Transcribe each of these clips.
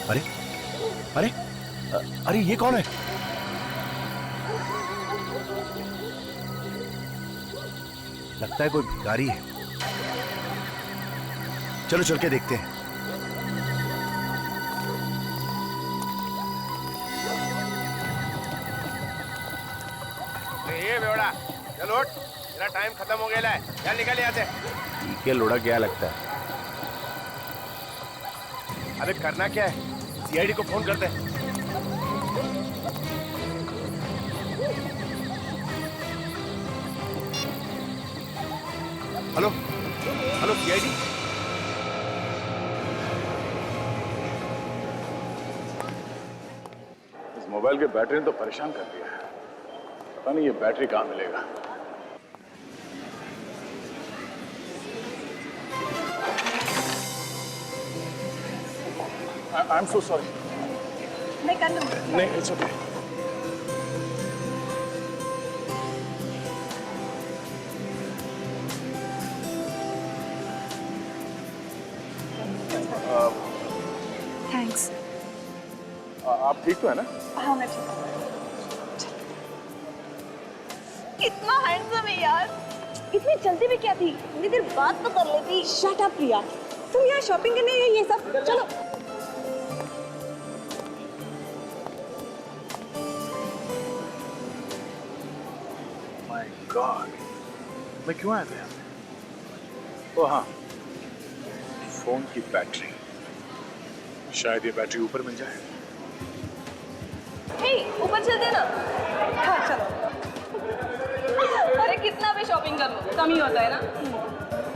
अरे अरे अरे ये कौन है? लगता है कोई भिखारी है। चलो चल के देखते हैं। ये बेवड़ा, चल उठ, तेरा टाइम खत्म हो गया है। चल निकल यहाँ से। ठीक है लोड़ा, क्या लगता है? अबे करना क्या है? सीआईडी को फोन करते हैं। Hello hello CID. इस मोबाइल के बैटरी ने तो परेशान कर दिया है। पता नहीं ये बैटरी कहाँ मिलेगा। I am so sorry. मैं कर लूँगी। नहीं, इट्स ओके। थैंक्स। आप ठीक तो है ना? हाँ मैं ठीक हूँ। कितना हैंडसम है यार। इतनी जल्दी में क्या थी? थोड़ी देर बात तो कर लेती। शट अप प्रिया। तुम यहाँ शॉपिंग करने गई ये सब? चलो। माय गॉड, मैं क्यों आया था यहाँ पे? ओ हाँ, फोन की बैटरी। शायद ये बैटरी ऊपर मिल जाए। हे, ऊपर चलते ना। हाँ चलो। अरे कितना भी शॉपिंग कर लो कम ही होता है ना।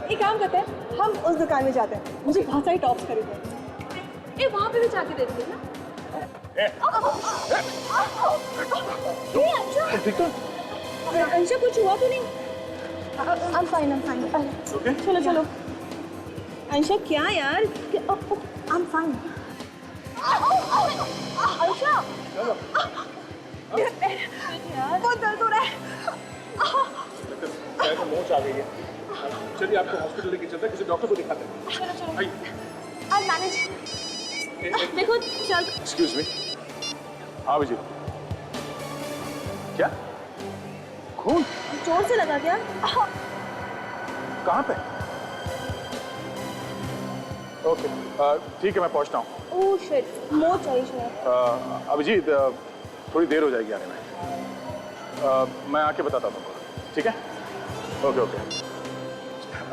एक काम करते हैं, हम उस दुकान में जाते हैं। मुझे बहुत सारी टॉप्स खरीदने। ये वहाँ पे भी जाके देखते हैं ना। अंशा कुछ हुआ तो नहीं? I'm fine. Okay? चलो। अंशा क्या यार? I'm fine. अंशा बहुत दर्द हो रहा है। शायद मोच आ गई है। चलिए आपको हॉस्पिटल लेके चलते हैं, किसी डॉक्टर को दिखाते हैं। चलो आइए। I'll manage। देखो चल। Excuse me. हाँ विजय। क्या? खून? जोर से लगा क्या? कहाँ पे? ओके, ठीक है, मैं पहुँचता हूँ। ओह शिट, मोच आई शायद। अभिजीत, थोड़ी देर हो जाएगी आने में। मैं आके बताता हूँ तुमको, ठीक है? ओके।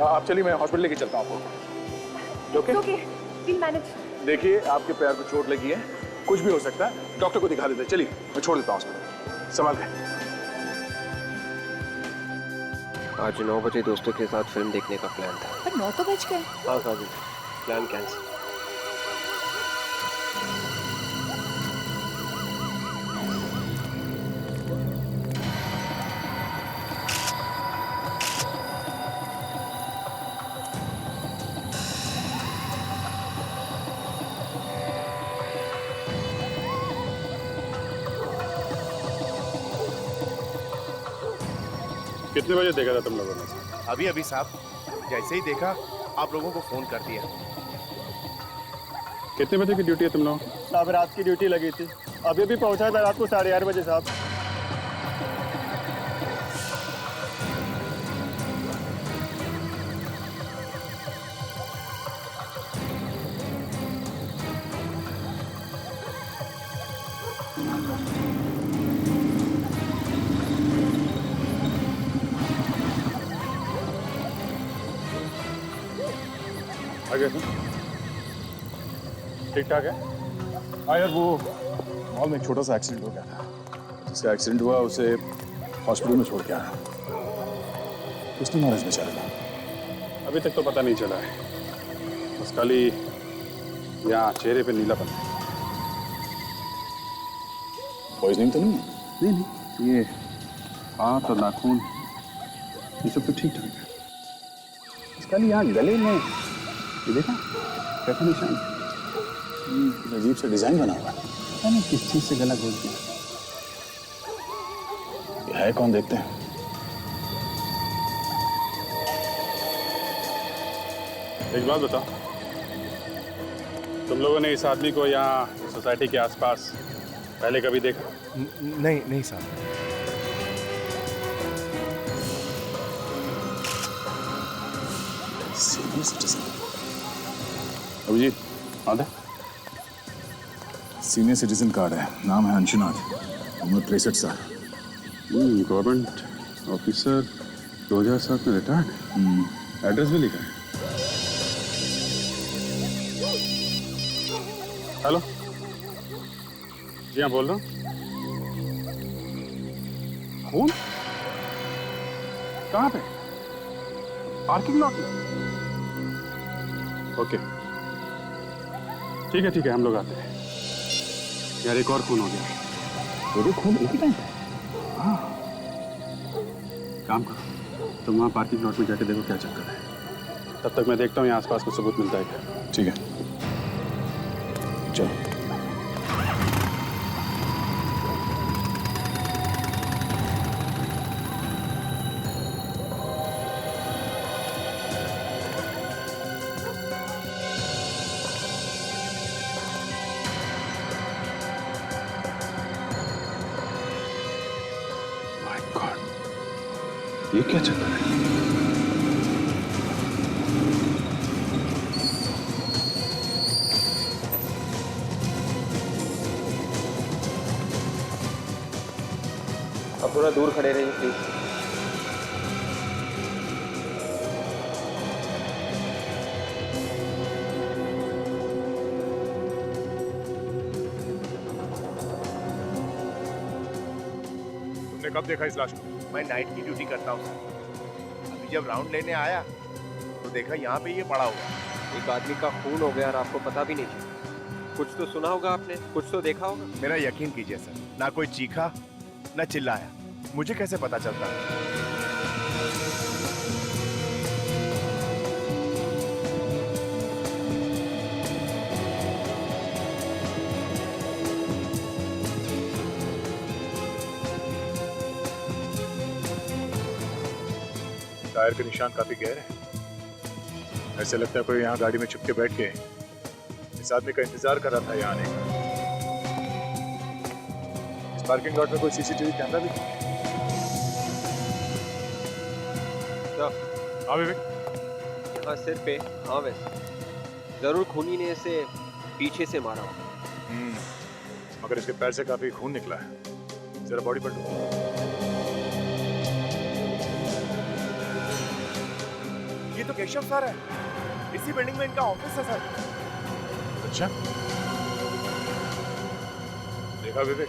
आप चलिए, मैं हॉस्पिटल लेके चलता हूँ आपको। ओके? Okay, we'll manage। देखिए, आपके पैर को चोट लगी है, कुछ भी हो सकता है, डॉक्टर को दिखा देते हैं। चलिए, मैं छोड़ देता हूँ हॉस्पिटल। संभाल के। आज 9 बजे दोस्तों के साथ फिल्म देखने का प्लान था। पर 9 तो बज गए। हाँ काजी, प्लान कैंसिल। कितने बजे देखा था तुम लोगों ने? अभी साहब, जैसे ही देखा आप लोगों को फोन कर दिया। कितने बजे की ड्यूटी है तुम लोग? साहब रात की ड्यूटी लगी थी, अभी भी पहुंचा था रात को 8:30 बजे साहब। आगे ठीक ठाक है? हाँ यार, वो मॉल में एक छोटा सा एक्सीडेंट हो गया था। जिसका एक्सीडेंट हुआ उसे हॉस्पिटल में छोड़ के आया। कुछ नहीं मारा बेचारे का। अभी तक तो पता नहीं चला है, बस खाली यहाँ चेहरे पे नीलापन। पॉइजनिंग तो नहीं है? नहीं, ये हाथ और नाखून ये सब तो ठीक ठाक है। इसका यहाँ गले में ये देखा कैसा निशान? अजीब से डिजाइन बना हुआ है। पता नहीं किस चीज से गला खोल दिया। है कौन देखते हैं। एक बात बताओ, तुम लोगों ने इस आदमी को यहाँ सोसाइटी के आसपास पहले कभी देखा? नहीं नहीं साहब। सीनियर सिटीजन अभिजीत, आधा सीनियर सिटीजन कार्ड है, नाम है अंशुनाथ, उम्र 63 साल। गवर्नमेंट ऑफिसर, 2007 में रिटायर्ड। एड्रेस भी लिखा है। हेलो, जी हाँ बोल रहा हूँ। खून कहाँ पे? पार्किंग लॉट में? ओके ठीक है हम लोग आते हैं। यार एक और खून हो गया। दो खून एक ही टाइम पे? हाँ, काम करो, तुम वहाँ पार्किंग लॉट में जाके देखो क्या चक्कर है। तब तक मैं देखता हूँ यहाँ आसपास कुछ सबूत मिलता है क्या। ठीक है चलो। ये क्या चल रहा है? अब थोड़ा दूर खड़े रहिए प्लीज। तुमने कब देखा इस लाश को? मैं नाइट की ड्यूटी करता हूँ सर। अभी जब राउंड लेने आया तो देखा यहाँ पे ये पड़ा हुआ। एक आदमी का खून हो गया और आपको पता भी नहीं चला। कुछ तो सुना होगा आपने, कुछ तो देखा होगा। मेरा यकीन कीजिए सर, ना कोई चीखा ना चिल्लाया, मुझे कैसे पता चलता? टायर के निशान काफी गहरे हैं। ऐसे लगता है कोई यहाँ गाड़ी में छुप के बैठ के इस आदमी का इंतजार कर रहा था यहाँ आने का। इस पार्किंग लॉट में कोई सीसीटीवी कैमरा भी नहीं? हाँ विवेक। हाँ सिर पे, हाँ वैसे जरूर खूनी ने इसे पीछे से मारा होगा। मगर इसके पैर से काफी खून निकला है। जरा बॉडी पर ये तो केशव सर है, इसी बिल्डिंग में इनका ऑफिस है सर। अच्छा देखा विवेक,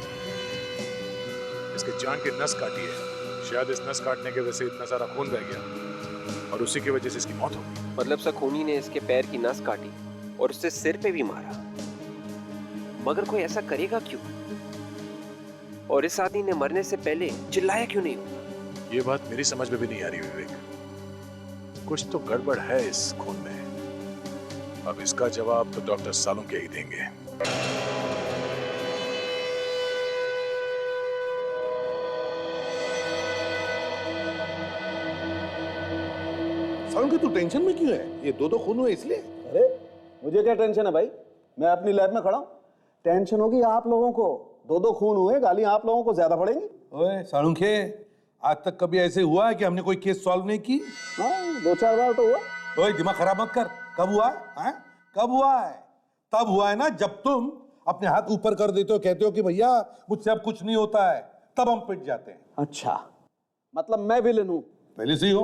इसके जान की नस काटी है। शायद इस नस काटने की वजह से इतना सारा खून बह गया और उसी की वजह से इसकी मौत हो गई। मतलब सर खूनी ने इसके पैर की नस काटी और उससे सिर पे भी मारा। मगर कोई ऐसा करेगा क्यों? और इस आदमी ने मरने से पहले चिल्लाया क्यों नहीं होगा? ये बात मेरी समझ में भी नहीं आ रही विवेक। कुछ तो गड़बड़ है इस खून में। अब इसका जवाब तो डॉक्टर सालुंके ही देंगे। सालुंके तू टेंशन में क्यों है? ये दो खून हुए इसलिए? अरे मुझे क्या टेंशन है भाई, मैं अपनी लैब में खड़ा हूं। टेंशन होगी आप लोगों को, दो खून हुए, गाली आप लोगों को ज्यादा पड़ेंगी। ओए सालुंके, आज तक कभी ऐसे हुआ है कि हमने कोई केस सॉल्व नहीं की? हाँ 2-4 बार तो हुआ। ओए दिमाग खराब मत कर। कब हुआ है? कब हुआ है? तब हुआ है ना जब तुम अपने हाथ ऊपर कर देते हो, कहते हो कि भैया मुझसे अब कुछ नहीं होता है, तब हम पिट जाते हैं। अच्छा मतलब मैं विलेन हूं? पहले से ही हो।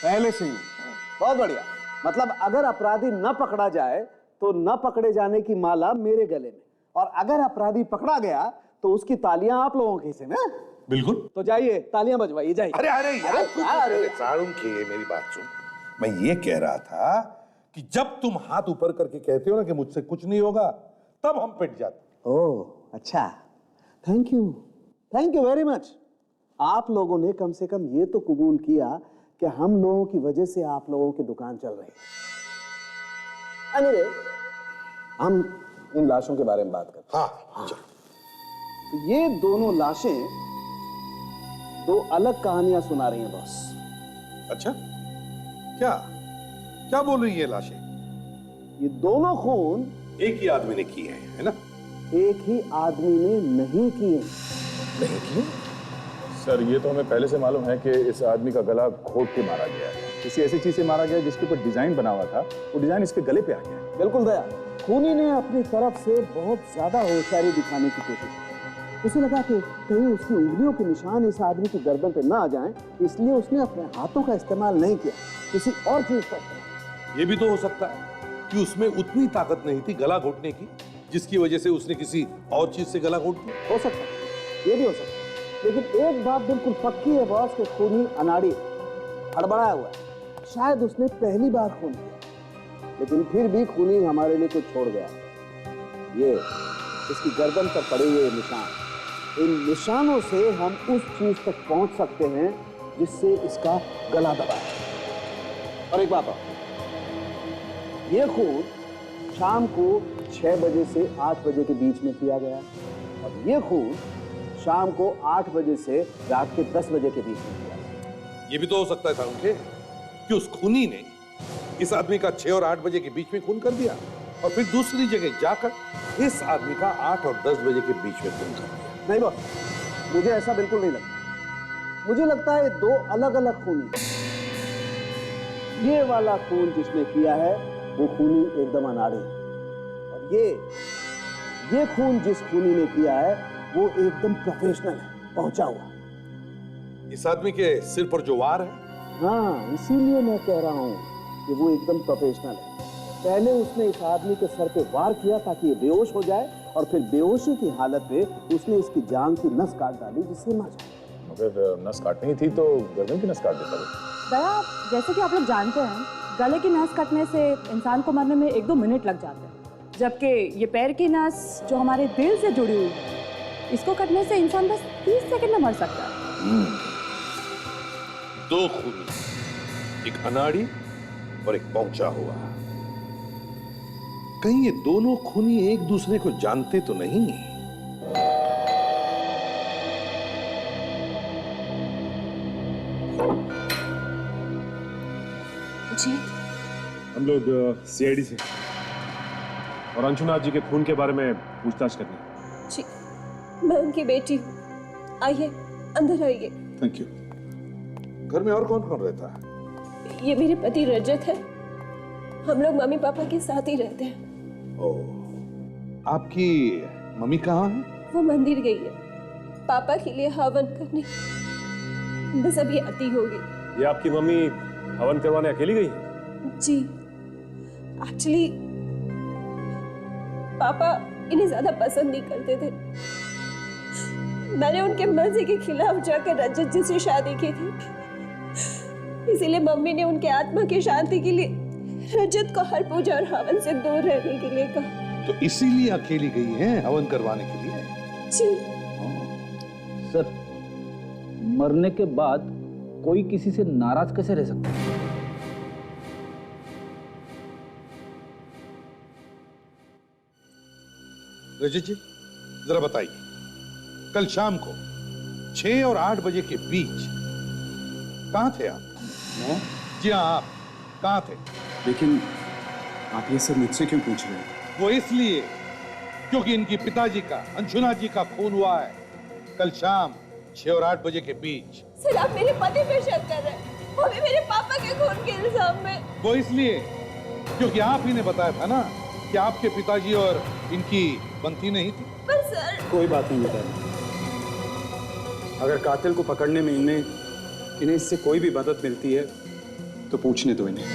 पहले से ही। बहुत बढ़िया। मतलब अगर अपराधी न पकड़ा जाए तो न पकड़े जाने की माला मेरे गले में, और अगर अपराधी पकड़ा गया तो उसकी तालियां आप लोगों के हिस्से में। बिल्कुल। तो जाइए तालियां बजवाइए, जाइए। अरे अरे यार, अरे सालुंके मेरी बात सुन। मैं ये कह रहा था कि जब तुम हाथ ऊपर करके कहते हो ना कि मुझसे कुछ नहीं होगा, तब हम पिट जाते। ओह अच्छा, थैंक यू वेरी मच। आप लोगों ने कम से कम ये तो कबूल किया कि हम लोगों की वजह से आप लोगों की दुकान चल रही है। अरे हम इन लाशों के बारे में बात करते हैं। हाँ। तो ये दोनों लाशें दो अलग कहानियां सुना रही हैं बॉस। अच्छा, क्या क्या बोल रही है लाशें? ये दोनों खून एक ही आदमी ने किए हैं, है ना? एक ही आदमी ने नहीं किए। नहीं किए? सर ये तो हमें पहले से मालूम है कि इस आदमी का गला घोट के मारा गया है। किसी ऐसी चीज से मारा गया जिसके ऊपर डिजाइन बना हुआ था, वो डिजाइन इसके गले पे आ गया है। बिल्कुल दया, खूनी ने अपनी तरफ से बहुत ज्यादा होशियारी दिखाने की कोशिश की। उसे लगा कि कहीं उसकी उंगलियों के निशान इस आदमी की गर्दन पे ना आ जाएं, इसलिए उसने अपने हाथों का इस्तेमाल नहीं किया, किसी और चीज का इस्तेमाल। ये भी तो हो सकता है कि उसमें उतनी ताकत नहीं थी गला घोटने की, जिसकी वजह से उसने किसी और चीज से गला घोट दिया। हो सकता है, ये भी हो सकता है। लेकिन एक बात बिल्कुल पक्की है बॉस कि खूनी अनाड़ी हड़बड़ाया हुआ है। शायद उसने पहली बार खून किया, लेकिन फिर भी खूनी हमारे लिए कुछ छोड़ गया। ये इसकी गर्दन पर पड़े हुए निशान, इन निशानों से हम उस चीज तक पहुंच सकते हैं जिससे इसका गला दबा है। और एक बात और, ये खून शाम को 6 बजे से 8 बजे के बीच में किया गया, और ये खून शाम को 8 बजे से रात के 10 बजे के बीच में किया गया। ये भी तो हो सकता था उनके कि उस खूनी ने इस आदमी का 6 और 8 बजे के बीच में खून कर दिया, और फिर दूसरी जगह जाकर इस आदमी का 8 और 10 बजे के बीच में खून कर दिया। नहीं बॉस, मुझे ऐसा बिल्कुल नहीं लगता। मुझे लगता है दो अलग अलग खूनी। ये वाला खून जिसने किया है वो खूनी एकदम अनाड़ी है, और ये खून जिस खूनी ने किया है वो एकदम प्रोफेशनल है, पहुंचा हुआ। इस आदमी के सिर पर जो वार है, हाँ, इसीलिए मैं कह रहा हूं कि वो एकदम प्रोफेशनल है। पहले उसने इस आदमी के सर पे वार किया ताकि ये बेहोश हो जाए, और फिर बेहोशी की हालत में उसने इसकी जान की नस काट डाली जिससे मर जाए। अगर नस काटनी थी तो गर्दन की नस काट देता वो। दया, जैसे कि आप लोग जानते हैं, गले की नस कटने से इंसान को मरने में 1-2 मिनट लग जाते हैं, जबकि ये पैर की नस जो हमारे दिल से जुड़ी हुई है, इसको कटने से इंसान बस 30 सेकंड में मर सकता है। दो खूनी, एक अनाड़ी और एक पहुंचा हुआ। कहीं ये दोनों खूनी एक दूसरे को जानते तो नहीं? जी, हम लोग सीआईडी से और अंशुनाथ जी के खून के बारे में पूछताछ करने। जी, मैं उनकी बेटी हूँ। आइए, अंदर आइए। Thank you. घर में और कौन कौन रहता है? ये मेरे पति रजत है। हम लोग मम्मी पापा के साथ ही रहते हैं। ओह, आपकी मम्मी कहाँ है? वो मंदिर गई है पापा के लिए हवन करने। बस अभी आती होगी। ये आपकी मम्मी हवन करवाने अकेली गई है? जी, एक्चुअली पापा इन्हें ज्यादा पसंद नहीं करते थे। मैंने उनके मर्जी के खिलाफ जाकर रजत जी से शादी की थी, इसीलिए मम्मी ने उनके आत्मा की शांति के लिए रजत को हर पूजा और हवन से दूर रहने के लिए कहा। तो इसीलिए अकेली गई है हवन करवाने के लिए? जी सर, मरने के बाद कोई किसी से नाराज कैसे रह सकता है? रजत जी, जरा बताइए, कल शाम को 6 और 8 बजे के बीच कहाँ थे आप? मैं? जी हाँ, आप कहाँ थे? लेकिन आप ये सब मुझसे क्यों पूछ रहे हैं? वो इसलिए क्योंकि इनकी पिताजी का, अंशुनाथ जी का खून हुआ है कल शाम 6 और 8 बजे के बीच। सर, आप मेरे पति पे शक कर रहे हैं, वो भी मेरे पापा के खून के इल्जाम में। वो इसलिए क्योंकि आप ही ने बताया था ना कि आपके पिताजी और इनकी बनती नहीं थी। पर सर, कोई बात नहीं बताया। अगर कातिल को पकड़ने में इन्हें इससे कोई भी मदद मिलती है तो पूछने दो इन्हें।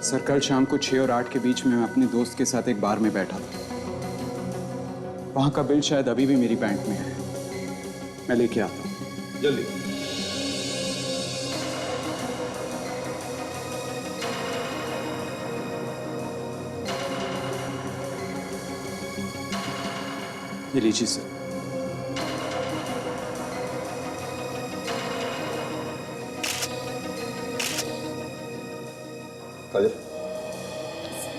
सर, कल शाम को 6 और 8 के बीच में मैं अपने दोस्त के साथ एक बार में बैठा था। वहां का बिल शायद अभी भी मेरी बैंक में है, मैं लेके आता हूं। जल्दी। ये लीजिए सर। काजल,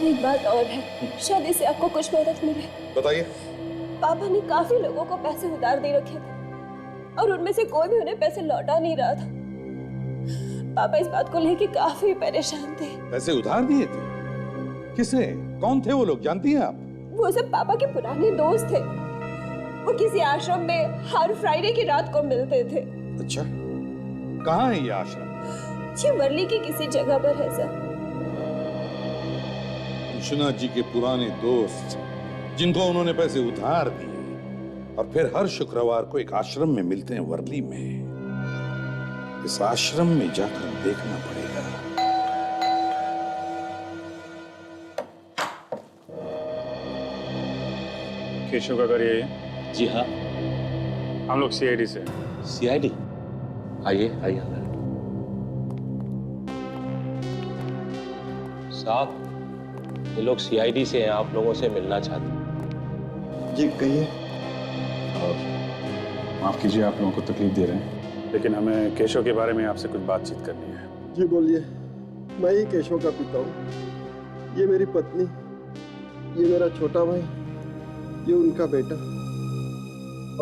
एक बात और है, शायद इससे आपको कुछ मदद मिले। बताइए। पापा ने काफी लोगों को पैसे उधार दे रखे थे। और उनमें से कोई भी उन्हें पैसे लौटा नहीं रहा था। पापा इस बात को लेके काफी परेशान थे। पैसे उधार दिए थे? किसे? कौन थे वो लोग, जानती हैं आप? वो सब पापा के पुराने दोस्त थे। वो किसी आश्रम में हर फ्राइडे की रात को मिलते थे। अच्छा, कहाँ है ये आश्रम? ये वर्ली की किसी जगह पर है सर। विश्वनाथ जी के पुराने दोस्त जिनको उन्होंने पैसे उधार दिए और फिर हर शुक्रवार को एक आश्रम में मिलते हैं वर्ली में। इस आश्रम में जाकर देखना पड़ेगा। केशव का घर यही है? जी हाँ। हम लोग सीआईडी से। सीआईडी? आइए आइए अंदर। साहब, ये लोग सीआईडी से हैं, आप लोगों से मिलना चाहते हैं। जी कहिए। माफ कीजिए आप लोगों को तकलीफ दे रहे हैं, लेकिन हमें केशव के बारे में आपसे कुछ बातचीत करनी है। जी बोलिए। मैं ही केशव का पिता हूँ। ये मेरी पत्नी, ये मेरा छोटा भाई, ये उनका बेटा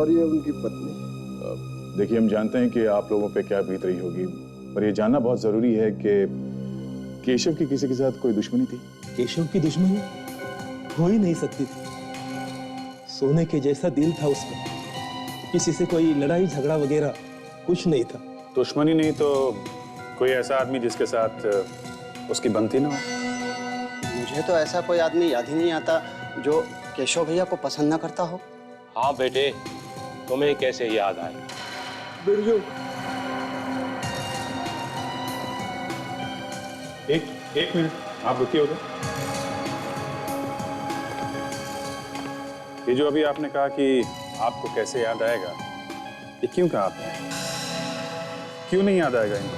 और ये उनकी पत्नी। देखिए, हम जानते हैं कि आप लोगों पे क्या बीत रही होगी, पर ये जानना बहुत जरूरी है कि केशव की किसी के साथ कोई दुश्मनी थी? केशव की दुश्मनी हो ही नहीं सकती थी। सोने के जैसा दिल था उसका, किसी से कोई लड़ाई झगड़ा वगैरह कुछ नहीं था। दुश्मनी नहीं तो कोई ऐसा आदमी जिसके साथ उसकी बनती ना हो? मुझे तो ऐसा कोई आदमी याद ही नहीं आता जो केशव भैया को पसंद ना करता हो। हाँ बेटे, तुम्हें कैसे याद आए? बिरजू, एक मिनट आप रुकिए उधर। ये जो अभी आपने कहा कि आपको कैसे याद आएगा, ये क्यों कहा आपने? क्यों नहीं याद आएगा इनको?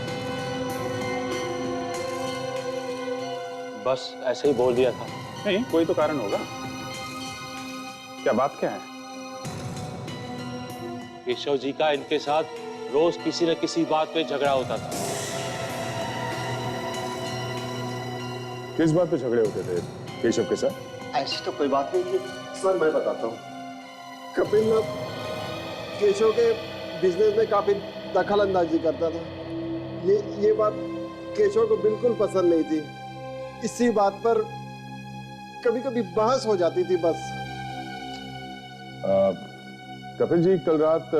बस ऐसे ही बोल दिया था। नहीं, कोई तो कारण होगा। क्या बात क्या है? केशव जी का इनके साथ रोज किसी न किसी बात पे झगड़ा होता था। किस बात पे झगड़े होते थे केशव के साथ? ऐसी तो कोई बात नहीं थी सर मैं बताता हूँ। कपिल ना केशव के बिजनेस में काफी दखल अंदाजी करता था। ये बात केशव को बिल्कुल पसंद नहीं थी। इसी बात पर कभी कभी बहस हो जाती थी बस। कपिल जी, कल रात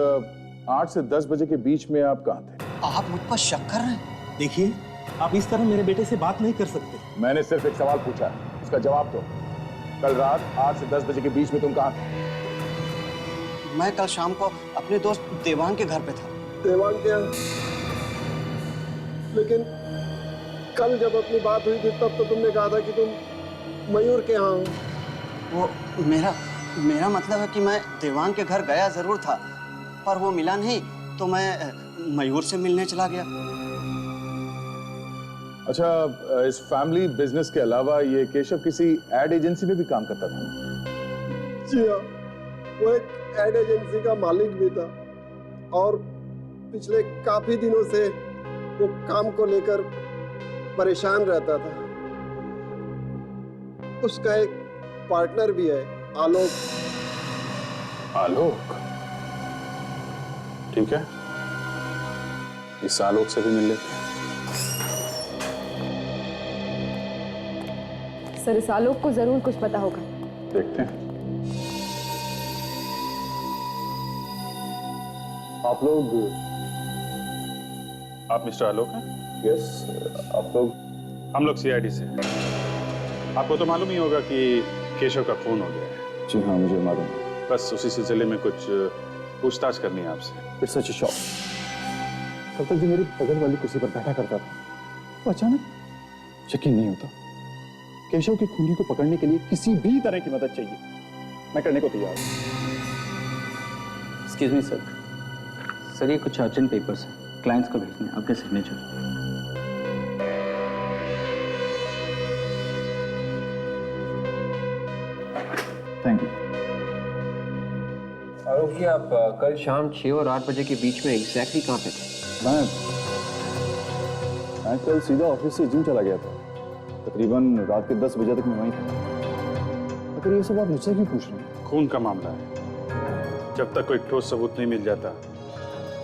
8 से 10 बजे के बीच में आप कहाँ थे? आप मुझ पर शक कर रहे हैं? देखिए, आप इस तरह मेरे बेटे से बात नहीं कर सकते। मैंने सिर्फ एक सवाल पूछा है, उसका जवाब दो। कल रात 8 से 10 बजे के बीच में तुम कहाँ थे? मैं कल शाम को अपने दोस्त देवांग के घर पे था। देवांग के यहाँ? लेकिन कल जब अपनी बात हुई थी तब तो तुमने कहा था कि तुम मयूर के यहाँ हो। वो मेरा मतलब है कि मैं देवांग के घर गया जरूर था, पर वो मिला नहीं तो मैं मयूर से मिलने चला गया। अच्छा, इस फैमिली बिजनेस के अलावा ये केशव किसी एड एजेंसी में भी काम करता था? जी हाँ, वो एक एड एजेंसी का मालिक भी था और पिछले काफी दिनों से वो काम को लेकर परेशान रहता था। उसका एक पार्टनर भी है, आलोक। आलोक? ठीक है, इस आलोक से भी मिल लेते हैं। सर, इस आलोक को जरूर कुछ पता होगा। देखते हैं। आप मिस्टर आलोक हैं? यस, आप लोग? हम लोग सीआईडी से हैं। आपको तो मालूम ही होगा कि केशव का खून हो गया है। जी हाँ, मुझे मालूम है। बस उसी सिलसिले में कुछ पूछताछ करनी है आपसे। It's such a shock. कल तक जो मेरी बगल वाली कुर्सी पर बैठा करता था, वो अचानक यकीन नहीं होता। केशव की खूनी को पकड़ने के लिए किसी भी तरह की मदद चाहिए, मैं करने को तैयार हूँ। Excuse me sir. सर, ये कुछ अर्जेंट पेपर्स हैं, क्लाइंट्स को भेजने हैं, आपके signature. Thank you. Alok ji, आप कल शाम 6 और 8 बजे के बीच में एग्जैक्टली कहाँ पे थे? मैं कल सीधा ऑफिस से जिम चला गया था। तकरीबन रात के 10 बजे तक मैं वहीं था। अगर ये सब आप मुझसे क्यों पूछ रहे हैं? खून का मामला है, जब तक कोई ठोस सबूत नहीं मिल जाता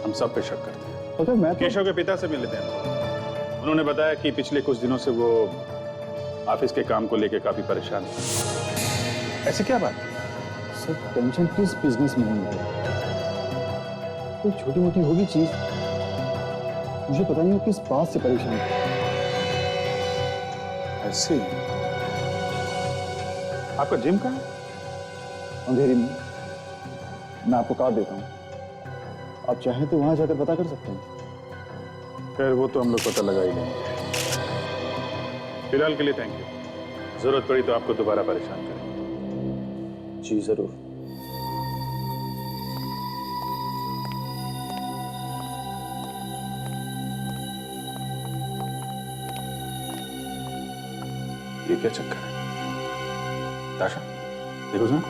हम सब पे शक करते हैं। अगर मैं केशव के पिता से मिले थे हम। उन्होंने बताया कि पिछले कुछ दिनों से वो ऑफिस के काम को लेकर काफी परेशान है। ऐसी क्या बात? सर टेंशन किस बिजनेस में नहीं है, कोई छोटी मोटी होगी चीज, मुझे पता नहीं वो किस बात से परेशान है। ऐसे आपका जिम कहाँ है? अंधेरी में। मैं आपको कार्ड देता हूँ, आप चाहें तो वहां जाकर पता कर सकते हैं। खैर वो तो हम लोग पता लगा ही लेंगे। फिलहाल के लिए थैंक यू। जरूरत पड़ी तो आपको दोबारा परेशान करेंगे। जी जरूर। ये क्या चक्कर है? ताशा देखो जरा।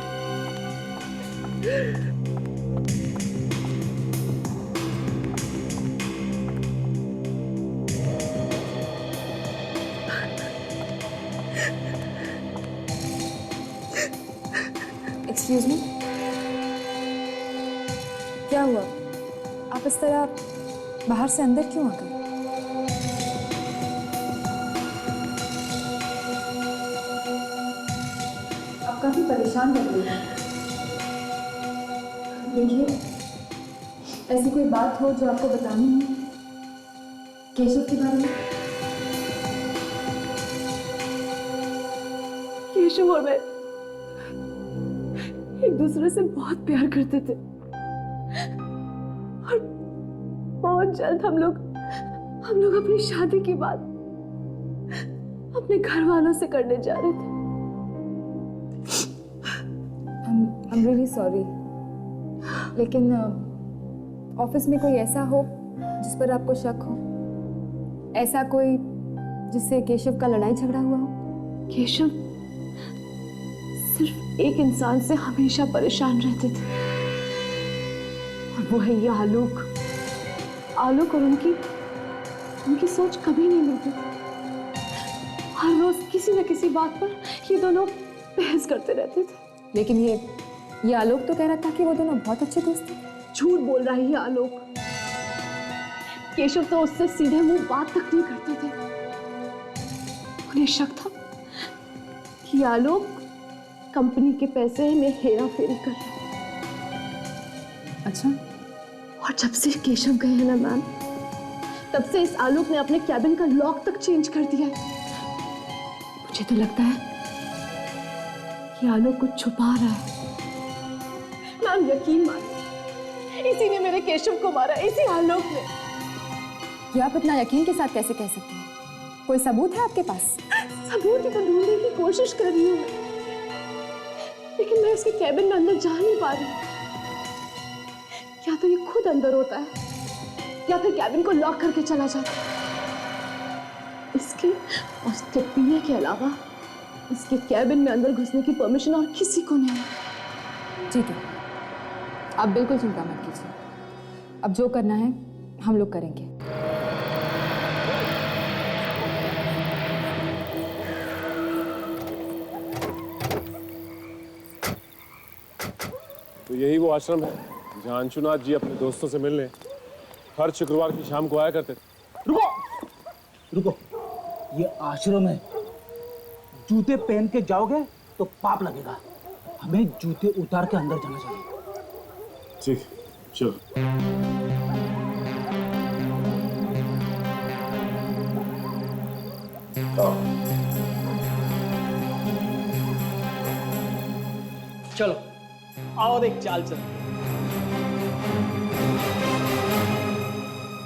एक्सक्यूज मी, क्या हुआ? आप इस तरह बाहर से अंदर क्यों आ गए? आप काफी परेशान लग रही हैं। देखिए, ऐसी कोई बात हो जो आपको बतानी है केशव के बारे में? केशव और मैं एक दूसरे से बहुत प्यार करते थे और बहुत जल्द हम लोग अपनी शादी की बात अपने घर वालों से करने जा रहे थे। I'm really sorry, लेकिन ऑफिस में कोई ऐसा हो जिस पर आपको शक हो, ऐसा कोई जिससे केशव का लड़ाई झगड़ा हुआ हो? केशव सिर्फ एक इंसान से हमेशा परेशान रहते थे और वो है ये आलोक। आलोक और उनकी सोच कभी नहीं मिलती थी। हर रोज किसी न किसी बात पर ये दोनों बहस करते रहते थे। लेकिन ये आलोक तो कह रहा था कि वो दोनों बहुत अच्छे दोस्त थे। झूठ बोल रहा है ये आलोक। केशव तो उससे सीधे मुंह बात तक नहीं करते थे। उन्हें शक था कि आलोक कंपनी के पैसे में हेरा फेरी कर रहा है। अच्छा। और जब से केशव गए हैं ना मैम, तब से इस आलोक ने अपने कैबिन का लॉक तक चेंज कर दिया है। मुझे तो लगता है कि आलोक कुछ छुपा रहा है। मैम यकीन मानिए, इसी ने मेरे केशव को मारा, इसी आलोक ने। ये आप इतना यकीन के साथ कैसे कह सकते हैं? कोई सबूत है आपके पास? सबूत ही तो ढूंढने की कोशिश कर रही हूँ, लेकिन मैं उसके कैबिन में अंदर जा नहीं पा रही। या तो ये खुद अंदर होता है या फिर कैबिन को लॉक करके चला जाता है। इसके और उसके पीने के अलावा इसके कैबिन में अंदर घुसने की परमिशन और किसी को नहीं है। ठीक है, आप बिल्कुल चिंता मत कीजिए। अब जो करना है हम लोग करेंगे। तो यही वो आश्रम है जहाँ अंशुनाथ जी अपने दोस्तों से मिलने हर शुक्रवार की शाम को आया करते थे। रुको रुको, ये आश्रम है। जूते पहन के जाओगे तो पाप लगेगा। हमें जूते उतार के अंदर जाना चाहिए। ठीक, चलो। चलो आओ एक चाल चल।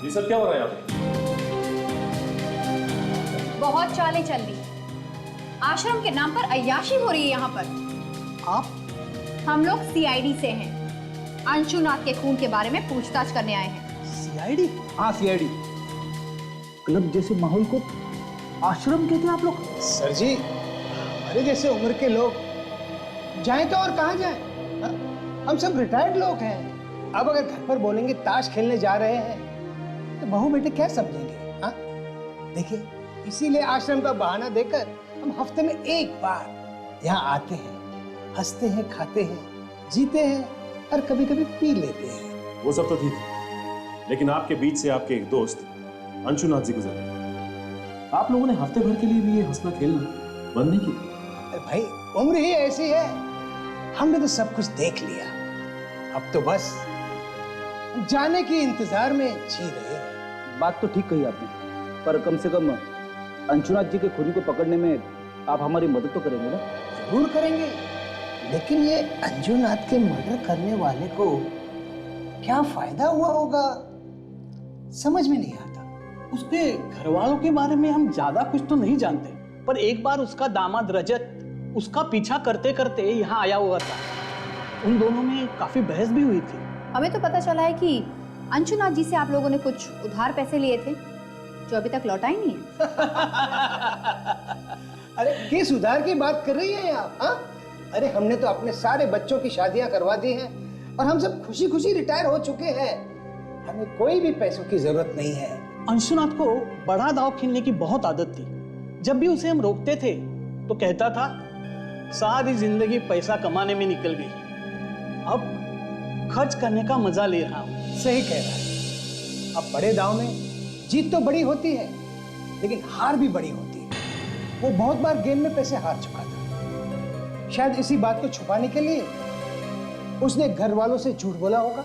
ये सब क्या हो रहा है यहाँ पे? बहुत चालें चल रही। आश्रम के नाम पर अय्याशी हो रही है यहाँ पर। आप? हम लोग सीआईडी से हैं। अंशुनाथ के खून के बारे में पूछताछ करने आए हैं। सीआईडी? हाँ सीआईडी। क्लब जैसे माहौल को आश्रम कहते हैं आप लोग? सर जी, हमारे जैसे उम्र के लोग जाएं तो और कहाँ जाएं? हम सब रिटायर्ड लोग हैं। अब अगर घर पर बोलेंगे ताश खेलने जा रहे हैं तो बहू बेटे क्या समझेंगे? हाँ, देखिए, इसीलिए आश्रम का बहाना देकर हम हफ्ते में एक बार यहाँ आते हैं, हंसते हैं, खाते हैं, जीते हैं और कभी कभी पी लेते हैं। वो सब तो ठीक है, लेकिन आपके बीच से आपके एक दोस्त अंशुनाथ जी गुजर गए। आप लोगों ने हफ्ते भर के लिए भी ये हंसना खेलना बंद नहीं किया। अरे भाई उम्र ही ऐसी है, हमने तो सब कुछ देख लिया, अब तो बस जाने के इंतजार में जी रहे हैं। बात तो ठीक कही आपने, पर कम से कम अंशुनाथ जी के खूनी को पकड़ने में आप हमारी मदद तो करेंगे ना? जरूर करेंगे, लेकिन ये अंशुनाथ के मर्डर करने वाले को क्या फायदा हुआ होगा समझ में नहीं आता। उसके घर वालों के बारे में हम ज्यादा कुछ तो नहीं जानते, पर एक बार उसका दामाद रजत उसका पीछा करते करते यहाँ आया हुआ था। उन दोनों में काफी बहस भी हुई थी। हमें तो पता चला है कि अंशुनाथ जी से आप लोगों ने कुछ उधार पैसे लिए थे जो अभी तक लौटा ही नहीं है। अरे किस उधार की बात कर रही हैं आप? हाँ? अरे हमने तो अपने सारे बच्चों की शादियां करवा दी हैं और हम सब खुशी खुशी रिटायर हो चुके हैं, हमें कोई भी पैसों की जरूरत नहीं है। अंशुनाथ को बड़ा दांव खेलने की बहुत आदत थी। जब भी उसे हम रोकते थे तो कहता था सारी जिंदगी पैसा कमाने में निकल गई, अब खर्च करने का मजा ले रहा हूं। सही कह रहा है, अब बड़े दांव में जीत तो बड़ी होती है लेकिन हार भी बड़ी होती है। वो बहुत बार गेम में पैसे हार चुका था, शायद इसी बात को छुपाने के लिए उसने घर वालों से झूठ बोला होगा।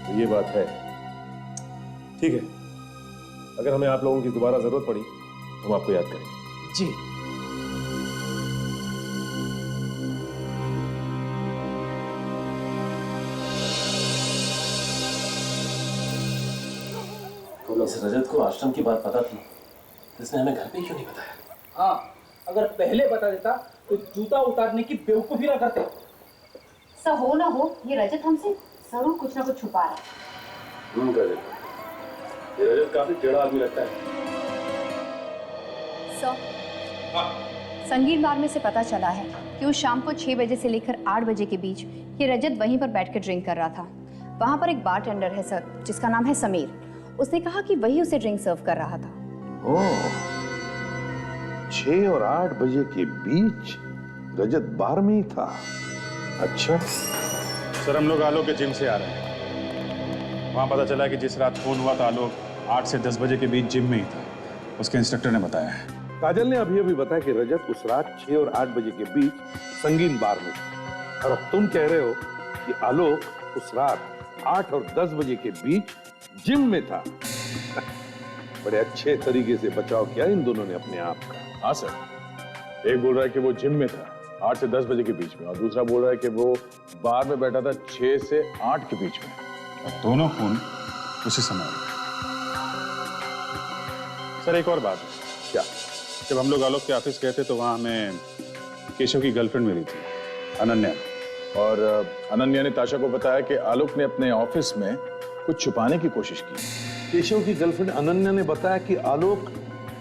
तो ये बात है, ठीक है, अगर हमें आप लोगों की दोबारा जरूरत पड़ी तो हम आपको याद करेंगे। जी इस रजत को आश्रम की बात पता थी, इसने हमें घर पे क्यों नहीं बताया? हाँ, अगर पहले बता देता तो जूता उतारने की बेवकूफी ना करते। सब हो ना हो, ये रजत हमसे जरूर कुछ ना कुछ छुपा रहा है। ये रजत काफी टेढ़ा आदमी लगता है। संगीत बार में से पता चला है कि उस शाम को 6 बजे से लेकर 8 बजे के बीच ये रजत वहीं पर बैठकर ड्रिंक कर रहा था। वहां पर एक बारटेंडर है सर, जिसका नाम है समीर। उसने कहा कि वही उसे ड्रिंक सर्व कर रहा था। ओह, 6 और 8 बजे के बीच रजत बार में ही था। अच्छा सर, हम लोग आलोक के जिम से आ रहे हैं। वहां पता चला कि जिस रात फोन हुआ था आलोक 8 से 10 बजे के बीच जिम में ही था, उसके इंस्ट्रक्टर ने बताया है। काजल ने अभी बताया कि रजत उस रात 6 और 8 बजे के बीच संगीन बार में था, और अब तुम कह रहे हो कि आलोक उस रात 8 और 10 बजे के बीच जिम में था। बड़े अच्छे तरीके से बचाव किया इन दोनों ने अपने आप का। हाँ सर, एक बोल रहा है कि वो जिम में था 8 से 10 बजे के बीच में, और दूसरा बोल रहा है कि वो बार में बैठा था 6 से 8 के बीच में, और दोनों खून उसी समय हुए। सर, एक और बात है। क्या? जब हम लोग आलोक के ऑफिस गए थे तो वहां हमें केशव की गर्लफ्रेंड मिली थी, अनन्या, और अनन्या ने ताशा को बताया कि आलोक ने अपने ऑफिस में कुछ छुपाने की कोशिश की। केशव की गर्लफ्रेंड अनन्या ने बताया कि आलोक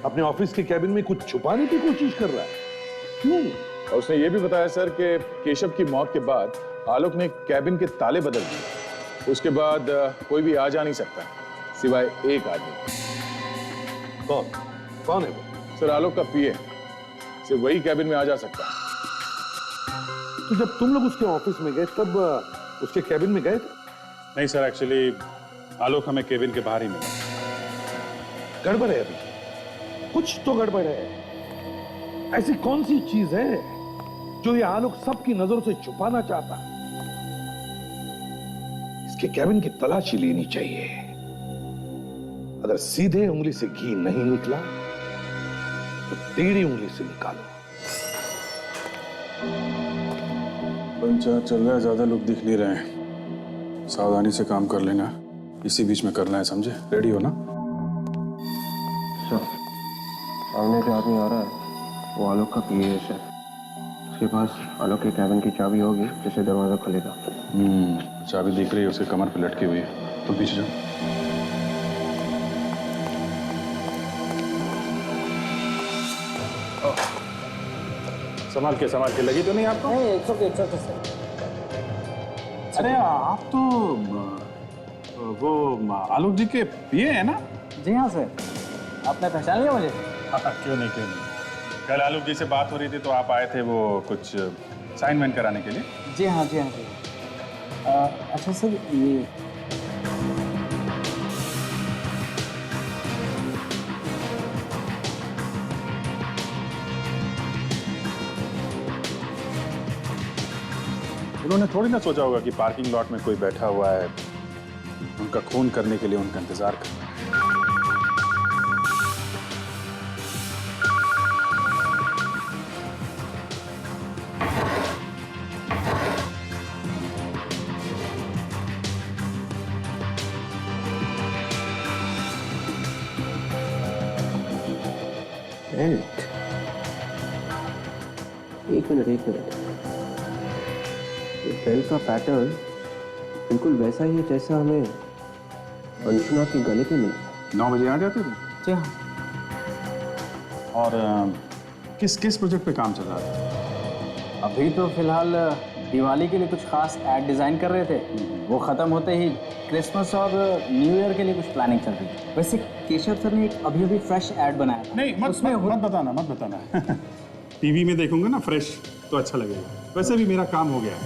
अपने ऑफिस के कैबिन में कुछ छुपाने की कोशिश कर रहा है। क्यों? और उसने ये भी बताया सर कि केशव की मौत के बाद आलोक ने कैबिन के ताले बदल दिए। उसके बाद कोई भी आ जा नहीं सकता सिवाय एक आदमी। कौन? कौन है वो? सर, आलोक का पीए, सिर्फ वही कैबिन में आ जा सकता है। तो जब तुम लोग उसके ऑफिस में गए तब उसके कैबिन में गए थे? नहीं सर, एक्चुअली आलोक हमें केबिन के बाहर ही मिला। गड़बड़ है, अभी कुछ तो गड़बड़ है। ऐसी कौन सी चीज है जो ये आलोक सबकी नजरों से छुपाना चाहता है? इसके कैबिन की तलाशी लेनी चाहिए। अगर सीधे उंगली से घी नहीं निकला तो टेढ़ी उंगली से निकालो। पंचायत चल रहा है, ज्यादा लोग दिख नहीं रहे हैं। सावधानी से काम कर लेना, इसी बीच में करना है, समझे? रेडी हो ना? सर, सामने जो आदमी आ रहा है वो आलोक का पीए है सर। उसके पास आलोक के कैबिन की चाबी होगी जिससे दरवाजा खुलेगा। चाबी दिख रही है, उसके कमर पे लटकी हुई है। तुम पीछे जाओ। संभाल के लगी तो नहीं आपको? नहीं, 100 सर। अरे आप तो वो आलोक जी के पीए हैं ना? जी हाँ सर, आपने पहचान लिया मुझे? क्यों नहीं। कल आलोक जी से बात हो रही थी तो आप आए थे वो कुछ साइन वाइन कराने के लिए। जी हाँ। अच्छा सर, ये उन्होंने थोड़ी ना सोचा होगा कि पार्किंग लॉट में कोई बैठा हुआ है, उनका खून करने के लिए उनका इंतजार कर रहा है। बेल्ट, एक मिनट। ये बेल्ट का पैटर्न बिल्कुल वैसा ही है जैसा हमें अंशुना के गले पे मिला। 9 बजे आ जाते थे? जी हाँ। और किस प्रोजेक्ट पे काम चल रहा था? अभी तो फिलहाल दिवाली के लिए कुछ खास ऐड डिजाइन कर रहे थे। वो खत्म होते ही क्रिसमस और न्यू ईयर के लिए कुछ प्लानिंग चल रही है। वैसे केशव सर ने एक अभी फ्रेश ऐड बनाया था। नहीं, मत बताना। टीवी में देखूंगा ना फ्रेश तो अच्छा लगेगा। वैसे भी मेरा काम हो गया है।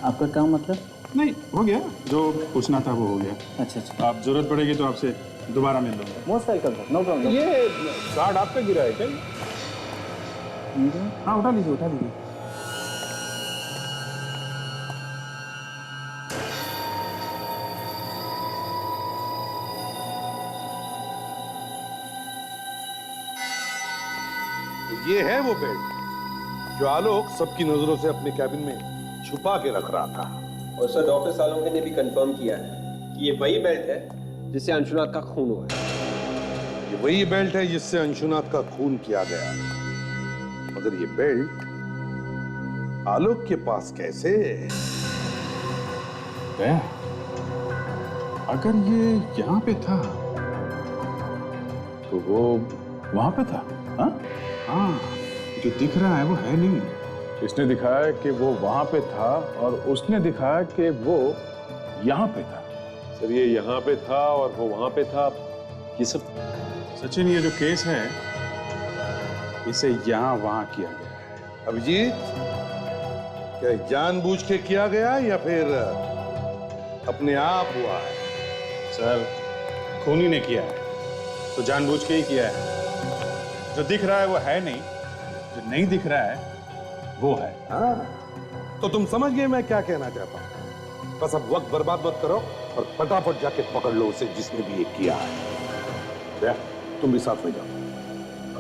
आपका काम मतलब? नहीं, हो गया, जो पूछना था वो हो गया। अच्छा। आप जरूरत पड़ेगी तो आपसे दोबारा मिल लूंगा। Most welcome sir, no problem. ये कार्ड आपका गिरा है क्या? हाँ, उठा लीजिए। ये है वो बेल्ट जो आलोक सबकी नजरों से अपने कैबिन में छुपा के रख रहा था। और सर डॉक्टर सालोंके ने भी कंफर्म किया है कि ये वही बेल्ट है जिससे अंशुनाथ का खून हुआ है। ये वही बेल्ट है जिससे अंशुनाथ का खून किया गया। मगर ये बेल्ट आलोक के पास कैसे? अगर ये यहाँ पे था तो वो वहां पे था। हाँ, जो दिख रहा है वो है नहीं। इसने दिखाया कि वो वहां पे था और उसने दिखाया कि वो यहाँ पे था। सर ये यहाँ पे था और वो वहां पे था, ये सब सचिन, ये जो केस है इसे यहाँ वहां किया गया है। अभिजीत, क्या जानबूझ के किया गया या फिर अपने आप हुआ है? सर, खूनी ने किया है तो जानबूझ के ही किया है। जो दिख रहा है वो है नहीं, जो नहीं दिख रहा है वो है। हाँ, तो तुम समझ गए मैं क्या कहना चाहता हूं। बस अब वक्त बर्बाद मत करो और फटाफट जाके पकड़ लो उसे जिसने भी ये किया है। तुम भी साथ में जाओ।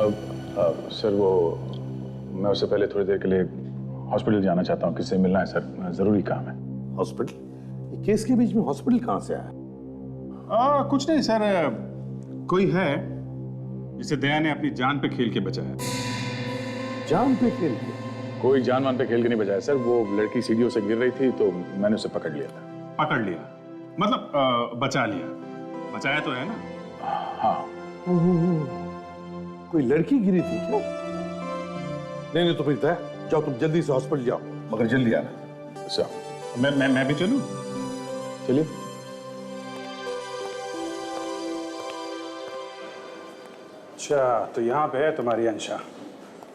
अब सर, वो मैं उससे पहले थोड़ी देर के लिए हॉस्पिटल जाना चाहता हूँ। किससे मिलना है सर? जरूरी काम है। हॉस्पिटल? ये केस के बीच में हॉस्पिटल कहाँ से आया? कुछ नहीं सर, कोई है जिसे दया ने अपनी जान पे खेल के बचाया। जान पे खेल के? कोई जान मान पे खेल के नहीं बचाया सर। वो लड़की सीढ़ियों से गिर रही थी तो मैंने उसे पकड़ लिया था। पकड़ लिया मतलब बचा लिया। बचाया तो है ना? हाँ। कोई लड़की गिरी थी क्या? नहीं तो फिर तय जाओ, तुम जल्दी से हॉस्पिटल जाओ, मगर जल्दी आना। अच्छा, मैं भी चलूं? चलिए। अच्छा, तो यहाँ पे है तुम्हारी अंशा।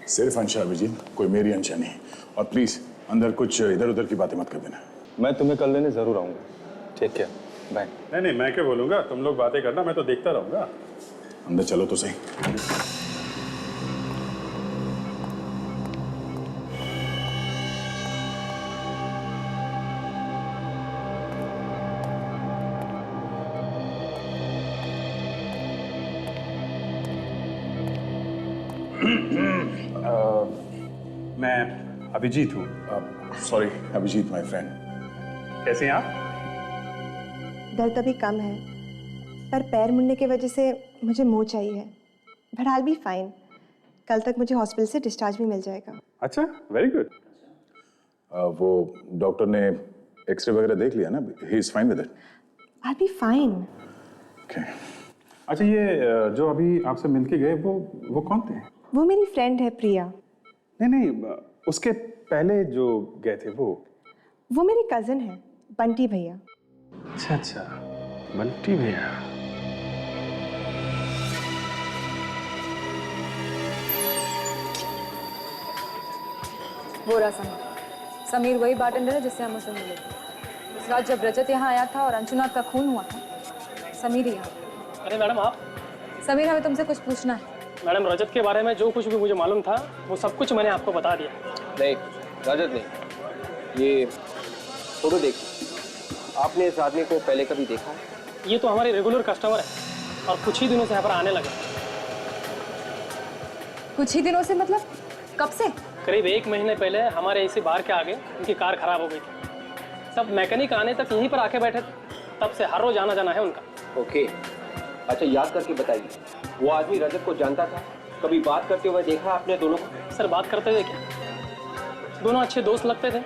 सिर्फ अंशा अभिजीत, कोई मेरी अंशा नहीं। और प्लीज अंदर कुछ इधर उधर की बातें मत कर देना। मैं तुम्हें कल लेने जरूर आऊंगा। ठीक है, बाय। नहीं, मैं क्या बोलूंगा, तुम लोग बातें करना, मैं तो देखता रहूंगा। अंदर चलो तो सही। मैं अभिजीत हूँ। Sorry Abhijit, my friend. कैसे हैं आप? दर्द अभी कम है, पर पैर मुड़ने की वजह से मुझे मोच चाहिए है। But I will be fine. कल तक मुझे हॉस्पिटल से डिस्चार्ज भी मिल जाएगा। अच्छा, वेरी गुड। वो डॉक्टर ने एक्सरे वगैरह देख लिया ना? He is fine with it. I will be fine. Okay. अच्छा, ये जो अभी आपसे मिलके गए वो कौन थे? वो मेरी फ्रेंड है प्रिया। नहीं, उसके पहले जो गए थे वो मेरी कजिन है, बंटी भैया। अच्छा, बंटी भैया। वो रहा समीर वही बार्टेंडर है जिससे हम उसे मिले थे। उस रात जब रजत यहाँ आया था और अंशुनाथ का खून हुआ था, समीर ही यहाँ। अरे मैडम आप? समीर, हमें तुमसे कुछ पूछना है। मैडम, रजत के बारे में जो कुछ भी मुझे मालूम था वो सब कुछ मैंने आपको बता दिया। नहीं, रजत नहीं, ये फोटो देखिए, आपने इस आदमी को पहले कभी देखा है? ये तो हमारे रेगुलर कस्टमर है और कुछ ही दिनों से यहाँ पर आने लगे। कुछ ही दिनों से मतलब कब से? करीब 1 महीने पहले हमारे इसी बार के आगे उनकी कार खराब हो गई थी। सब मैकेनिक आने तक यहीं पर आके बैठे थे, तब से हर रोज आना जाना है उनका। ओके, अच्छा याद करके बताइए, वो आदमी रजत को जानता था? कभी बात करते हुए देखा आपने दोनों को? सर बात करते हुए क्या, दोनों अच्छे दोस्त लगते थे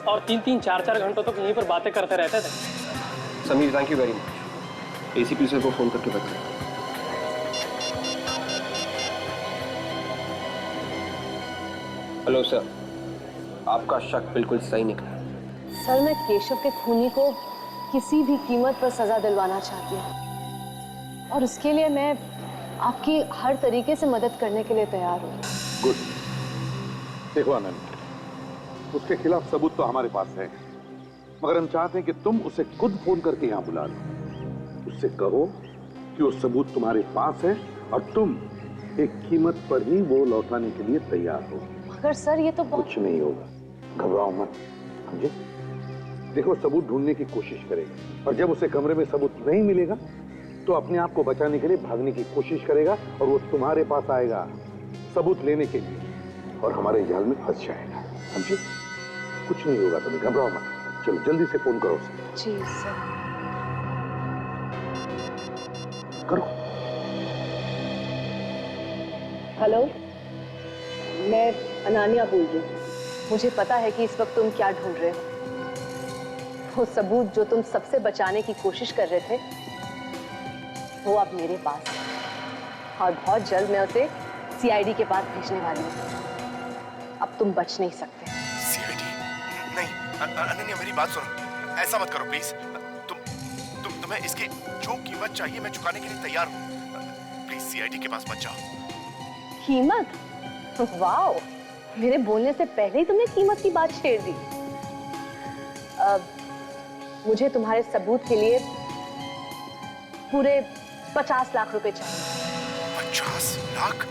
और 3-3, 4-4 घंटों तक यहीं पर बातें करते रहते थे। Sameer, thank you very much. ACP sir को फोन करके बताइए। हेलो सर, आपका शक बिल्कुल सही निकला। सर, मैं केशव के खूनी को किसी भी कीमत पर सजा दिलवाना चाहती हूँ और उसके लिए मैं आपकी हर तरीके से मदद करने के लिए तैयार हूँ। गुड। देखो आनंद, उसके खिलाफ सबूत तो हमारे पास है, मगर हम चाहते हैं कि तुम उसे खुद फोन करके यहाँ बुला लो। उससे कहो कि वो सबूत तुम्हारे पास है और तुम एक कीमत पर ही वो लौटाने के लिए तैयार हो। मगर सर ये तो कुछ नहीं होगा, घबराओ मत, समझे? देखो, सबूत ढूंढने की कोशिश करेगा और जब उसे कमरे में सबूत नहीं मिलेगा तो अपने आप को बचाने के लिए भागने की कोशिश करेगा और वो तुम्हारे पास आएगा सबूत लेने के लिए और हमारे जाल में फंस जाएगा, समझे? कुछ नहीं होगा, तुम्हें घबराओ मत। चलो जल्दी से फोन करो उसे। जी सर। करो। हेलो, मैं अनानिया बोल रही हूँ। मुझे पता है कि इस वक्त तुम क्या ढूंढ रहे हो। वो सबूत जो तुम सबसे बचाने की कोशिश कर रहे थे वो अब मेरे पास है और बहुत जल्द मैं उसे सीआईडी के पास भेजने वाली हूँ। अब तुम बच नहीं सकते। सीआईडी? नहीं, अनन्या मेरी बात सुनो, ऐसा मत करो प्लीज। तुम्हें इसकी जो कीमत चाहिए मैं चुकाने के लिए तैयार हूँ। प्लीज सीआईडी के पास मत जाओ। कीमत? वाओ, मेरे बोलने से पहले ही तुमने कीमत की बात छेड़ दी। मुझे तुम्हारे सबूत के लिए पूरे 50 लाख रुपए चाहिए। 50 लाख?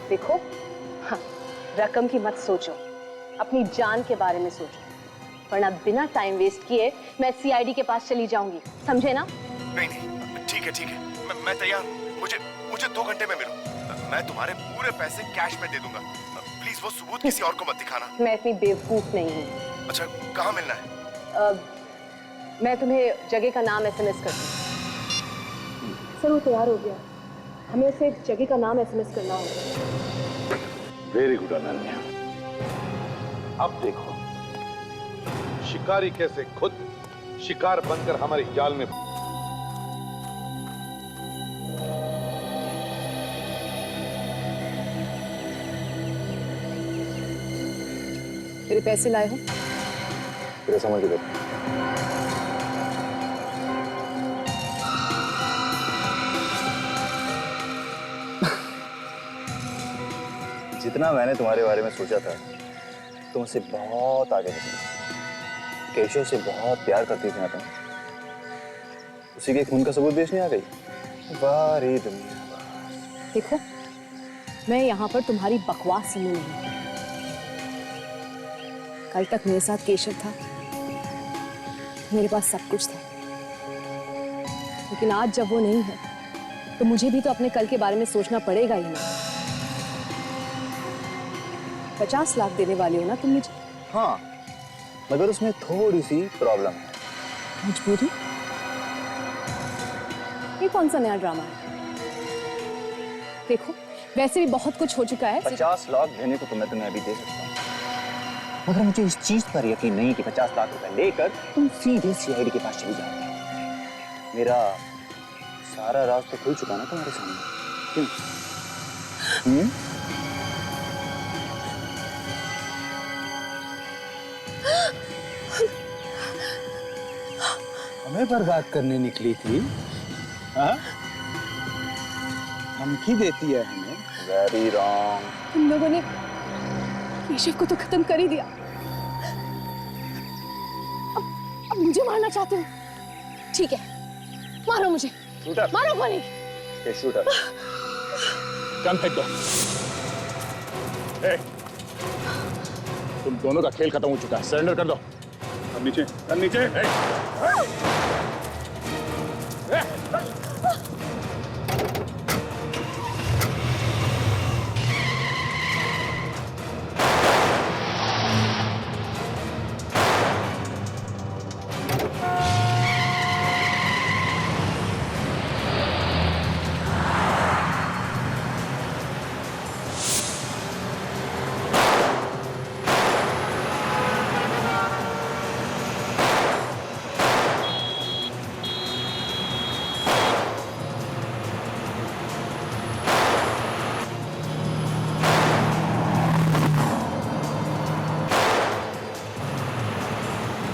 देखो, हाँ, रकम की मत सोचो, अपनी जान के बारे में सोचो, वरना बिना टाइम वेस्ट किए मैं सीआईडी के पास चली जाऊंगी, समझे ना? नहीं, ठीक है, मैं तैयार हूँ। मुझे 2 घंटे में मिलो, मैं तुम्हारे पूरे पैसे कैश में दे दूंगा। प्लीज वो सबूत किसी और को मत दिखाना। मैं इतनी बेवकूफ नहीं हूँ। अच्छा, कहाँ मिलना है? मैं तुम्हें जगह का नाम एसएमएस करती हूँ। सर वो तैयार हो गया, हमें उसे जगह का नाम एसएमएस करना होगा। Very good Ananya. अब देखो शिकारी कैसे खुद शिकार बनकर हमारी जाल में। तेरे पैसे लाए हो? तेरे समझ के देखो। जितना मैंने तुम्हारे बारे में सोचा था, तुम उससे बहुत आगे निकली। केशव से बहुत प्यार करती थी ना तुम, उसी के खून का सबूत बेचने आ गई। वाह रे दुनिया। देखो, मैं यहाँ पर तुम्हारी बकवास सुनने नहीं। कल तक मेरे साथ केशव था, मेरे पास सब कुछ था, लेकिन आज जब वो नहीं है तो मुझे भी तो अपने कल के बारे में सोचना पड़ेगा ही ना। 50 लाख देने वाली हो ना तुम मुझे? हाँ, मगर उसमें थोड़ी सी प्रॉब्लम है। मजबूरी? ये कौन सा नया ड्रामा है? देखो, वैसे भी बहुत कुछ हो चुका है। 50 लाख देने को तो मैं तुम्हें अभी दे सकता हूँ, मगर मुझे इस चीज पर यकीन नहीं कि 50 लाख रुपए लेकर तुम सीधे सीआईडी के पास चली जाओगे। मेरा सारा राज तो खुल चुका ना तुम्हारे सामने, क्यों? हमें बर्बाद करने निकली थी, हाँ? धमकी देती है हमें। Very wrong. तुम लोगों ने केशव को तो खत्म कर ही दिया, अब मुझे मारना चाहते हो? ठीक है, मारो मुझे, मारो गोली। शूटर, कम फेंक दो। तुम दोनों का खेल खत्म हो चुका है, सरेंडर कर दो। अब नीचे, अब नीचे।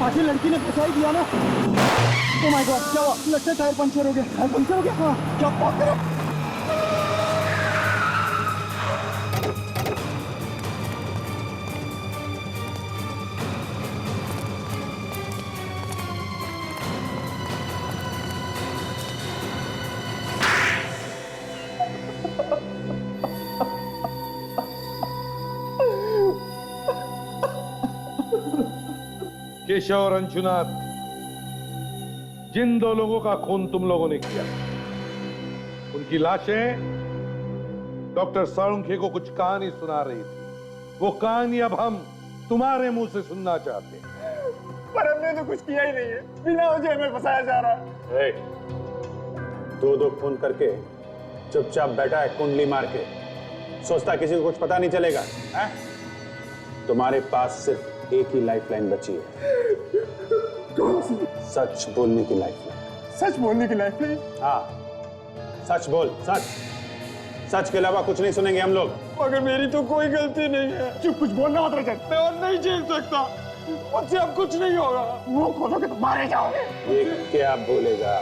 आखिर लड़की ने फंसा ही दिया ना। ओह माय गॉड, क्या हुआ? लगता है टायर पंचर हो गया। टायर पंचर हो गया? हाँ, क्या बात कर रहे हो? केशव और अंशुनाथ, जिन दो लोगों का खून तुम लोगों ने किया, उनकी लाशें डॉक्टर साळुंखे को कुछ कहानी सुना रही थी। वो कहानी अब हम तुम्हारे मुंह से सुनना चाहते हैं। पर हमने तो कुछ किया ही नहीं है, बिना वजह हमें फंसाया जा रहा है। दो खून करके चुपचाप बैठा है कुंडली मार के, सोचता किसी को कुछ पता नहीं चलेगा है? तुम्हारे पास सिर्फ एक ही लाइफलाइन बची है। कौन सी? सच बोलने की लाइफलाइन। सच बोलने की लाइफलाइन? हाँ, सच बोल, सच। सच के अलावा कुछ नहीं सुनेंगे हम लोग। मगर मेरी तो कोई गलती नहीं है। चुप, कुछ बोलना मत रजत। मैं और नहीं झेल सकता, मुझसे अब कुछ नहीं होगा। मुंह खोलोगे तो मारे जाओगे। ये क्या बोलेगा?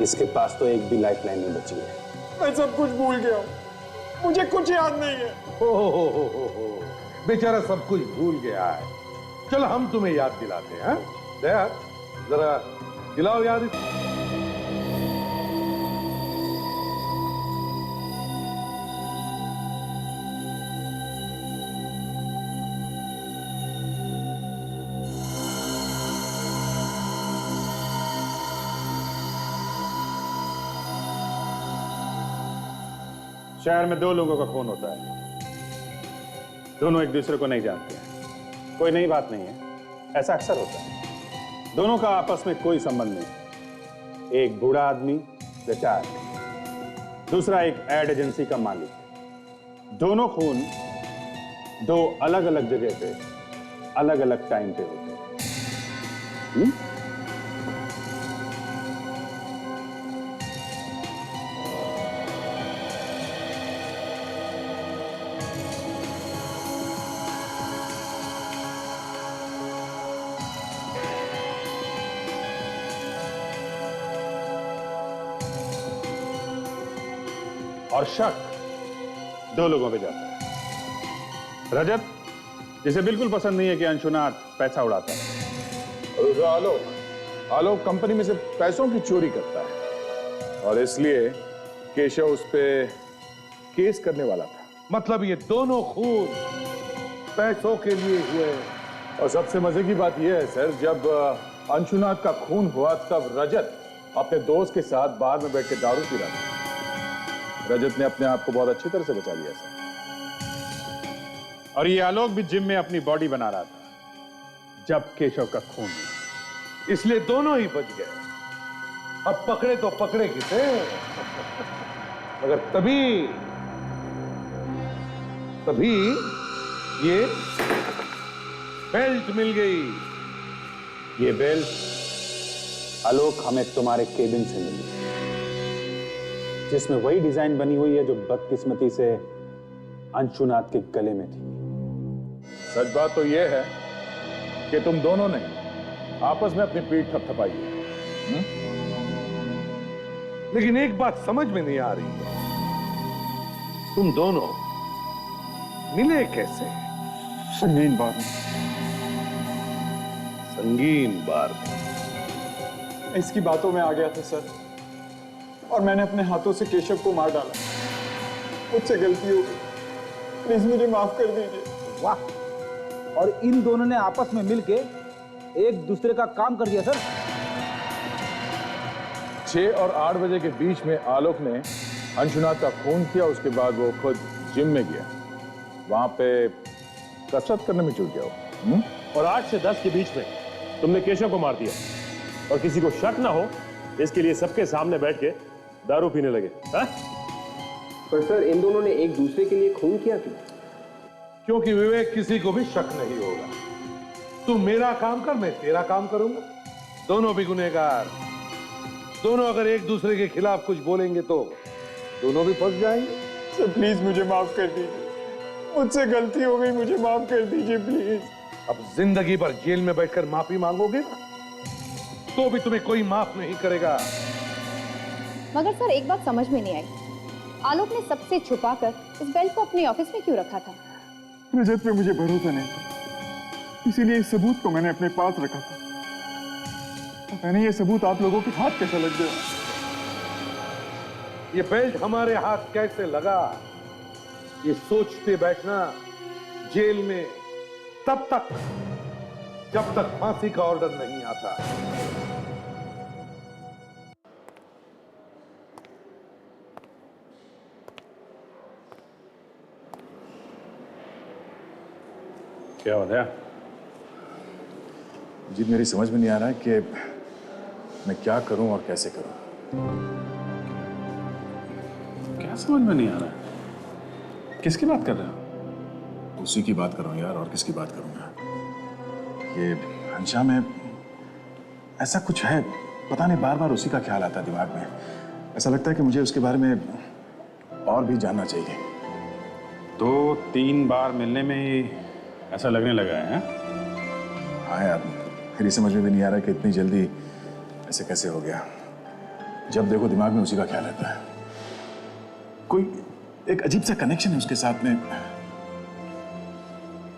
इसके पास तो एक भी लाइफलाइन नहीं बची है। मैं सब कुछ भूल गया हूँ, मुझे कुछ याद नहीं है। हो, बेचारा सब कुछ भूल गया है। चलो हम तुम्हें याद दिलाते हैं। दया, जरा दिलाओ याद। शहर में दो लोगों का खून होता है, दोनों एक दूसरे को नहीं जानते हैं। कोई नई बात नहीं है, ऐसा अक्सर होता है। दोनों का आपस में कोई संबंध नहीं। एक बूढ़ा आदमी रिटायर्ड, दूसरा एक एड एजेंसी का मालिक। दोनों खून दो अलग अलग जगह पे अलग अलग टाइम पे होते हैं। और शक दो लोगों पे जाता है। रजत, जिसे बिल्कुल पसंद नहीं है कि अंशुनाथ पैसा उड़ाता है। आलोक कंपनी में से पैसों की चोरी करता है और इसलिए केशव उस पे केस करने वाला था। मतलब ये दोनों खून पैसों के लिए हुए। और सबसे मजे की बात यह है सर, जब अंशुनाथ का खून हुआ तब रजत अपने दोस्त के साथ बार में बैठ के दारू पी रहा था। रजत ने अपने आप को बहुत अच्छी तरह से बचा लिया सर। और ये आलोक भी जिम में अपनी बॉडी बना रहा था जब केशव का खून हुआ, इसलिए दोनों ही बच गए। अब पकड़े तो पकड़े किसे, मगर तभी ये बेल्ट मिल गई। ये बेल्ट आलोक हमें तुम्हारे केबिन से मिली, जिसमें वही डिजाइन बनी हुई है जो बदकिस्मती से अंशुनाथ के गले में थी। सच बात तो यह है कि तुम दोनों ने आपस में अपनी पीठ थपथपाई है। लेकिन एक बात समझ में नहीं आ रही है, तुम दोनों मिले कैसे? संगीन बार में। संगीन बार में? इसकी बातों में आ गया था सर, और मैंने अपने हाथों से केशव को मार डाला। मुझसे गलती हो गई, प्लीज मुझे माफ कर दीजिए। वाह, और इन दोनों ने आपस में मिलके एक दूसरे का काम कर दिया सर। 6 और 8 बजे के बीच में आलोक ने अंशुनाथ का खून किया, उसके बाद वो खुद जिम में गया, वहां पे कसरत करने में जुट गया वो। और 8 से 10 के बीच में तुमने केशव को मार दिया और किसी को शक ना हो इसके लिए सबके सामने बैठ के दारू पीने लगे। हा? पर सर इन दोनों ने एक दूसरे के लिए खून किया क्यों? क्योंकि विवेक किसी को भी शक नहीं होगा। तू मेरा काम कर, मैं तेरा काम करूंगा, दोनों भी गुनहगार। दोनों अगर एक दूसरे के खिलाफ कुछ बोलेंगे तो दोनों भी फंस जाएंगे। सर प्लीज मुझे माफ कर दीजिए, मुझसे गलती हो गई, मुझे माफ कर दीजिए प्लीज। अब जिंदगी भर जेल में बैठकर माफी मांगोगे ना तो भी तुम्हें कोई माफ नहीं करेगा। मगर सर एक बात समझ में नहीं आई, आलोक ने सबसे छुपाकर इस बेल्ट को अपने ऑफिस में क्यों रखा था? रजत पे मुझे भरोसा नहीं था, इसीलिए इस सबूत को मैंने अपने पास रखा था। पता नहीं ये सबूत आप लोगों के हाथ कैसा लग गया। ये बेल्ट हमारे हाथ कैसे लगा, ये सोचते बैठना जेल में तब तक जब तक फांसी का ऑर्डर नहीं आता। क्या हो गया? जी मेरी समझ में नहीं आ रहा है कि मैं क्या करूं और कैसे करूं। क्या समझ में नहीं आ रहा है? किसकी बात कर रहे हो? उसी की बात कर रहा हूं यार, और किसकी बात करूंगा। ये हंशा में ऐसा कुछ है, पता नहीं, बार बार उसी का ख्याल आता है दिमाग में। ऐसा लगता है कि मुझे उसके बारे में और भी जानना चाहिए। 2-3 बार मिलने में ही ऐसा लगने लगा है? हाँ यार, फिर समझ में भी नहीं आ रहा कि इतनी जल्दी ऐसे कैसे हो गया। जब देखो दिमाग में उसी का ख्याल रहता है। कोई एक अजीब सा कनेक्शन है उसके साथ में।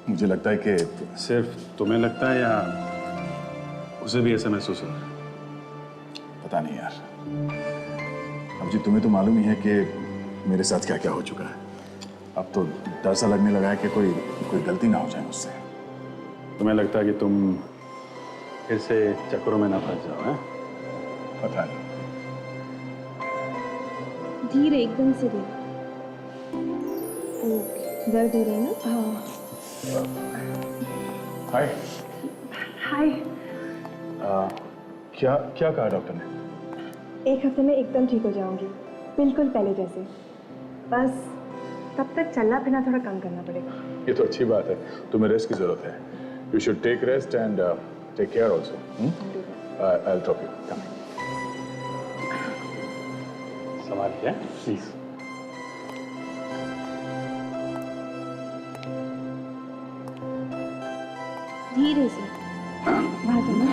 मुझे लगता है कि सिर्फ तुम्हें लगता है या उसे भी ऐसा महसूस हो? पता नहीं यार। अब जी तुम्हें तो मालूम ही है कि मेरे साथ क्या क्या हो चुका है। अब तो डर सा लगने लगा है कि कोई गलती ना हो जाए मुझसे। तुम्हें लगता है कि तुम फिर से चक्करों में ना फंस जाओ? हैं? पता नहीं। धीरे, एकदम से धीरे। दर्द हो रहा है ना? हाँ। हाय। हाय। क्या कहा डॉक्टर ने? 1 हफ्ते में एकदम ठीक हो जाऊंगी, बिल्कुल पहले जैसे। बस तब तक चलना फिरना थोड़ा कम करना पड़ेगा। ये तो अच्छी बात है, तुम्हें रेस्ट की जरूरत है। You should take rest and take care also. I will drop you. Come. संभालिए प्लीज। धीरे से। वहाँ जाना।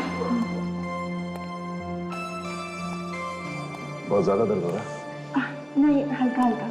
बहुत ज्यादा दर्द हो रहा है? नहीं, हल्का हल्का।